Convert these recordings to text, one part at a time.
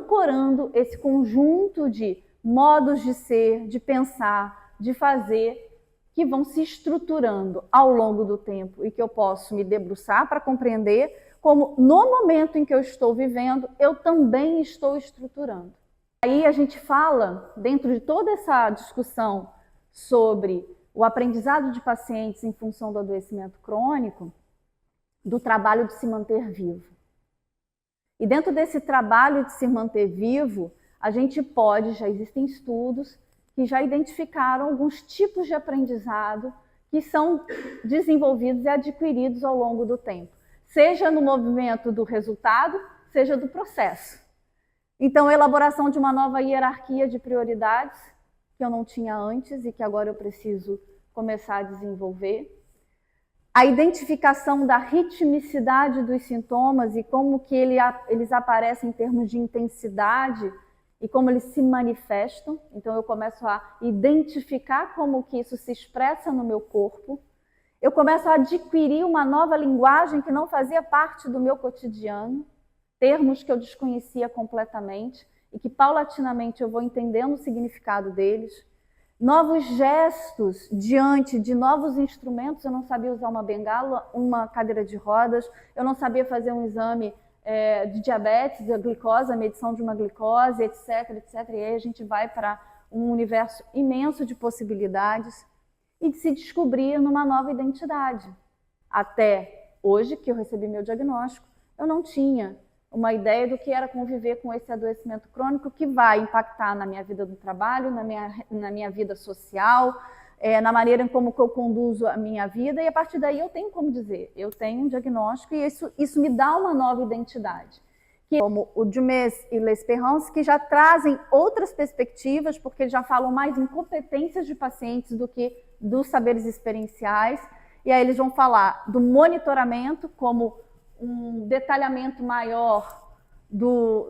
ancorando esse conjunto de modos de ser, de pensar, de fazer, que vão se estruturando ao longo do tempo e que eu posso me debruçar para compreender como, no momento em que eu estou vivendo, eu também estou estruturando. Aí a gente fala, dentro de toda essa discussão sobre o aprendizado de pacientes em função do adoecimento crônico, do trabalho de se manter vivo. E dentro desse trabalho de se manter vivo, a gente pode, já existem estudos que já identificaram alguns tipos de aprendizado que são desenvolvidos e adquiridos ao longo do tempo, seja no movimento do resultado, seja do processo. Então, a elaboração de uma nova hierarquia de prioridades, que eu não tinha antes e que agora eu preciso começar a desenvolver. A identificação da ritmicidade dos sintomas e como que eles aparecem em termos de intensidade e como eles se manifestam. Então, eu começo a identificar como que isso se expressa no meu corpo. Eu começo a adquirir uma nova linguagem que não fazia parte do meu cotidiano, termos que eu desconhecia completamente e que, paulatinamente, eu vou entendendo o significado deles. Novos gestos diante de novos instrumentos. Eu não sabia usar uma bengala, uma cadeira de rodas, eu não sabia fazer um exame de diabetes, de glicose, a medição de uma glicose, etc, etc. E aí a gente vai para um universo imenso de possibilidades e de se descobrir numa nova identidade. Até hoje, que eu recebi meu diagnóstico, eu não tinha uma ideia do que era conviver com esse adoecimento crônico que vai impactar na minha vida do trabalho, na minha vida social, na maneira em como eu conduzo a minha vida, e a partir daí eu tenho como dizer, eu tenho um diagnóstico e isso me dá uma nova identidade. Que, como o Dumais e L'Espérance, que já trazem outras perspectivas, porque eles já falam mais em competências de pacientes do que dos saberes experienciais, e aí eles vão falar do monitoramento como um detalhamento maior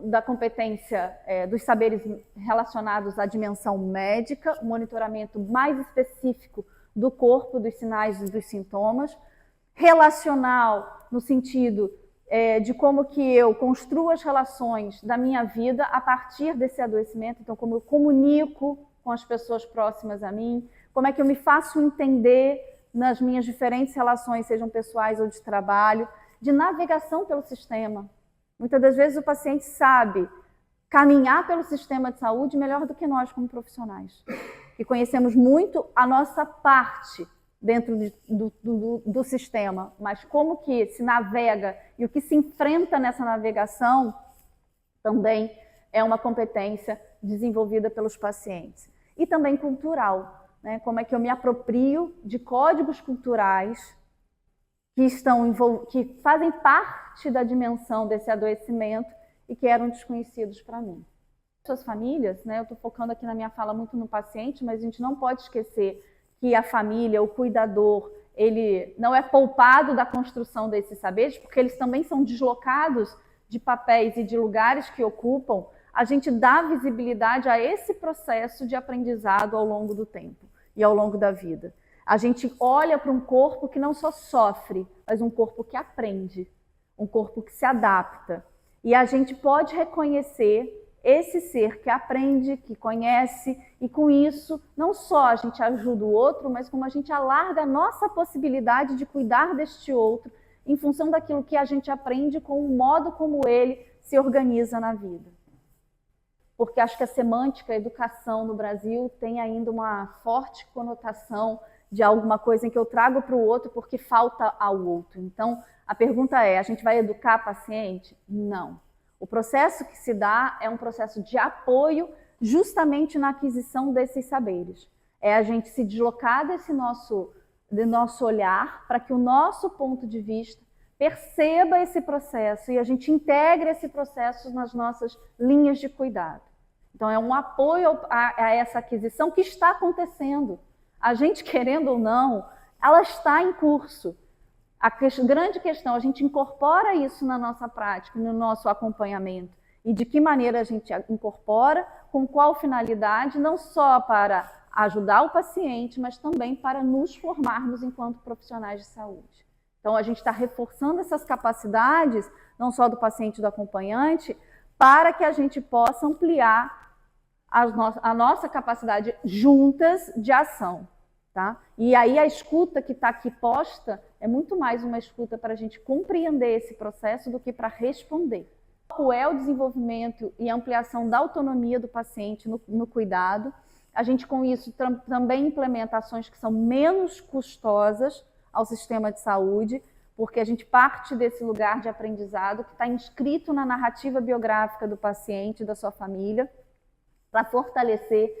da competência dos saberes relacionados à dimensão médica, um monitoramento mais específico do corpo, dos sinais e dos sintomas, relacional no sentido de como que eu construo as relações da minha vida a partir desse adoecimento, então como eu comunico com as pessoas próximas a mim, como é que eu me faço entender nas minhas diferentes relações, sejam pessoais ou de trabalho, de navegação pelo sistema. Muitas das vezes o paciente sabe caminhar pelo sistema de saúde melhor do que nós como profissionais, que conhecemos muito a nossa parte dentro do sistema, mas como que se navega e o que se enfrenta nessa navegação também é uma competência desenvolvida pelos pacientes. E também cultural, né? Como é que eu me aproprio de códigos culturais que fazem parte da dimensão desse adoecimento e que eram desconhecidos para mim. Suas famílias, né? Eu estou focando aqui na minha fala muito no paciente, mas a gente não pode esquecer que a família, o cuidador, ele não é poupado da construção desses saberes, porque eles também são deslocados de papéis e de lugares que ocupam. A gente dá visibilidade a esse processo de aprendizado ao longo do tempo e ao longo da vida. A gente olha para um corpo que não só sofre, mas um corpo que aprende, um corpo que se adapta. E a gente pode reconhecer esse ser que aprende, que conhece, e com isso, não só a gente ajuda o outro, mas como a gente alarga a nossa possibilidade de cuidar deste outro, em função daquilo que a gente aprende com o modo como ele se organiza na vida. Porque acho que a semântica, a educação no Brasil tem ainda uma forte conotação de alguma coisa em que eu trago para o outro porque falta ao outro. Então, a pergunta é, a gente vai educar paciente? Não. O processo que se dá é um processo de apoio justamente na aquisição desses saberes. É a gente se deslocar desse nosso olhar para que o nosso ponto de vista perceba esse processo e a gente integre esse processo nas nossas linhas de cuidado. Então, é um apoio a essa aquisição que está acontecendo. A gente, querendo ou não, ela está em curso. A grande questão, a gente incorpora isso na nossa prática, no nosso acompanhamento. E de que maneira a gente incorpora, com qual finalidade, não só para ajudar o paciente, mas também para nos formarmos enquanto profissionais de saúde. Então, a gente está reforçando essas capacidades, não só do paciente e do acompanhante, para que a gente possa ampliar a nossa capacidade juntas de ação. Tá? E aí a escuta que está aqui posta é muito mais uma escuta para a gente compreender esse processo do que para responder. O foco é o desenvolvimento e ampliação da autonomia do paciente no cuidado. A gente, com isso, também implementa ações que são menos custosas ao sistema de saúde, porque a gente parte desse lugar de aprendizado que está inscrito na narrativa biográfica do paciente e da sua família, para fortalecer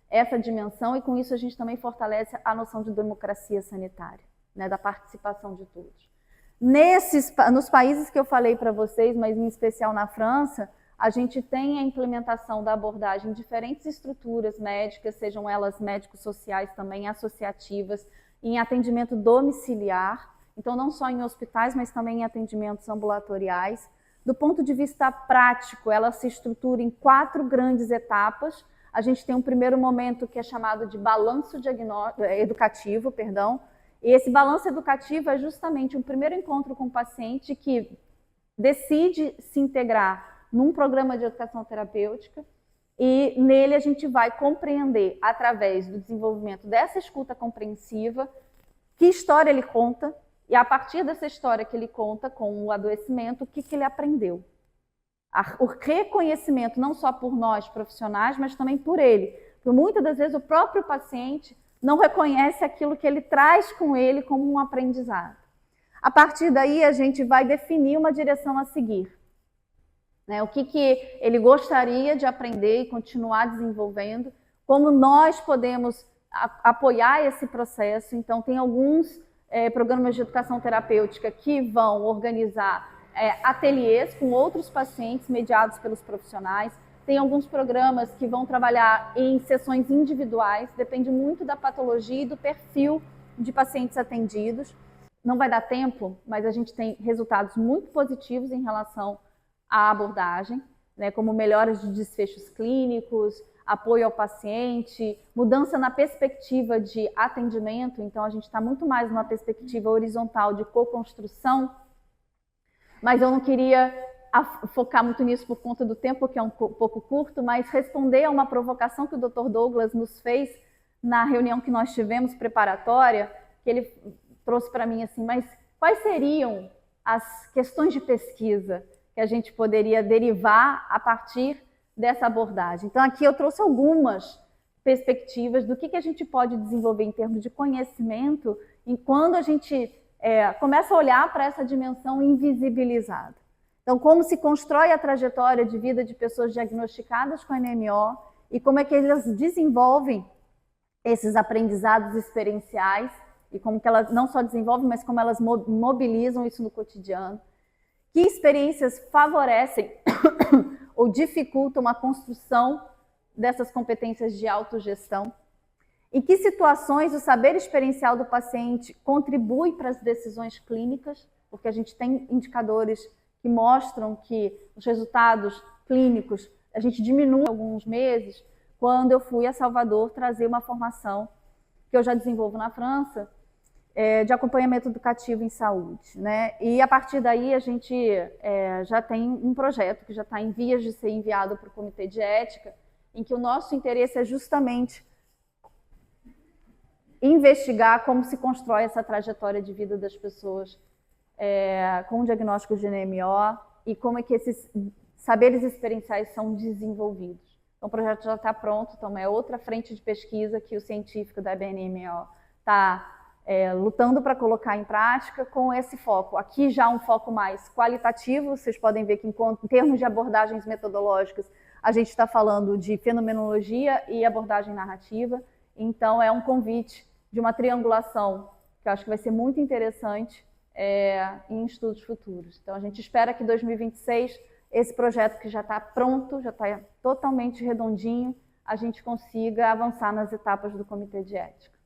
essa dimensão, e com isso a gente também fortalece a noção de democracia sanitária, né, da participação de todos. Nos países que eu falei para vocês, mas em especial na França, a gente tem a implementação da abordagem em diferentes estruturas médicas, sejam elas médicos sociais também, associativas, em atendimento domiciliar, então não só em hospitais, mas também em atendimentos ambulatoriais. Do ponto de vista prático, ela se estrutura em 4 grandes etapas. A gente tem um primeiro momento que é chamado de balanço educativo, e esse balanço educativo é justamente um primeiro encontro com o paciente que decide se integrar num programa de educação terapêutica, e nele a gente vai compreender, através do desenvolvimento dessa escuta compreensiva, que história ele conta, e a partir dessa história que ele conta com o adoecimento, o que ele aprendeu. O reconhecimento não só por nós profissionais, mas também por ele. Porque muitas das vezes o próprio paciente não reconhece aquilo que ele traz com ele como um aprendizado. A partir daí a gente vai definir uma direção a seguir. Né? O que ele gostaria de aprender e continuar desenvolvendo, como nós podemos apoiar esse processo. Então tem alguns programas de educação terapêutica que vão organizar ateliês com outros pacientes mediados pelos profissionais. Tem alguns programas que vão trabalhar em sessões individuais, depende muito da patologia e do perfil de pacientes atendidos. Não vai dar tempo, mas a gente tem resultados muito positivos em relação à abordagem, né, como melhoras de desfechos clínicos, apoio ao paciente, mudança na perspectiva de atendimento. Então a gente está muito mais numa perspectiva horizontal de co-construção, mas eu não queria focar muito nisso por conta do tempo, que é um pouco curto, mas responder a uma provocação que o Dr. Douglas nos fez na reunião que nós tivemos preparatória, que ele trouxe para mim assim, mas quais seriam as questões de pesquisa que a gente poderia derivar a partir dessa abordagem? Então aqui eu trouxe algumas perspectivas do que a gente pode desenvolver em termos de conhecimento quando a gente começa a olhar para essa dimensão invisibilizada. Então, como se constrói a trajetória de vida de pessoas diagnosticadas com NMO e como é que elas desenvolvem esses aprendizados experienciais e como que elas não só desenvolvem, mas como elas mobilizam isso no cotidiano. Que experiências favorecem ou dificultam a construção dessas competências de autogestão? Em que situações o saber experiencial do paciente contribui para as decisões clínicas? Porque a gente tem indicadores que mostram que os resultados clínicos a gente diminui em alguns meses. Quando eu fui a Salvador trazer uma formação que eu já desenvolvo na França, de acompanhamento educativo em saúde, né? E a partir daí a gente já tem um projeto que já está em vias de ser enviado para o Comitê de Ética, em que o nosso interesse é justamente investigar como se constrói essa trajetória de vida das pessoas com diagnósticos de NMO e como é que esses saberes experienciais são desenvolvidos. Então, o projeto já está pronto, então é outra frente de pesquisa que o científico da BNMO está lutando para colocar em prática com esse foco. Aqui já um foco mais qualitativo, vocês podem ver que em termos de abordagens metodológicas, a gente está falando de fenomenologia e abordagem narrativa, então é um convite de uma triangulação que eu acho que vai ser muito interessante em estudos futuros. Então a gente espera que em 2026, esse projeto que já está pronto, já está totalmente redondinho, a gente consiga avançar nas etapas do Comitê de Ética.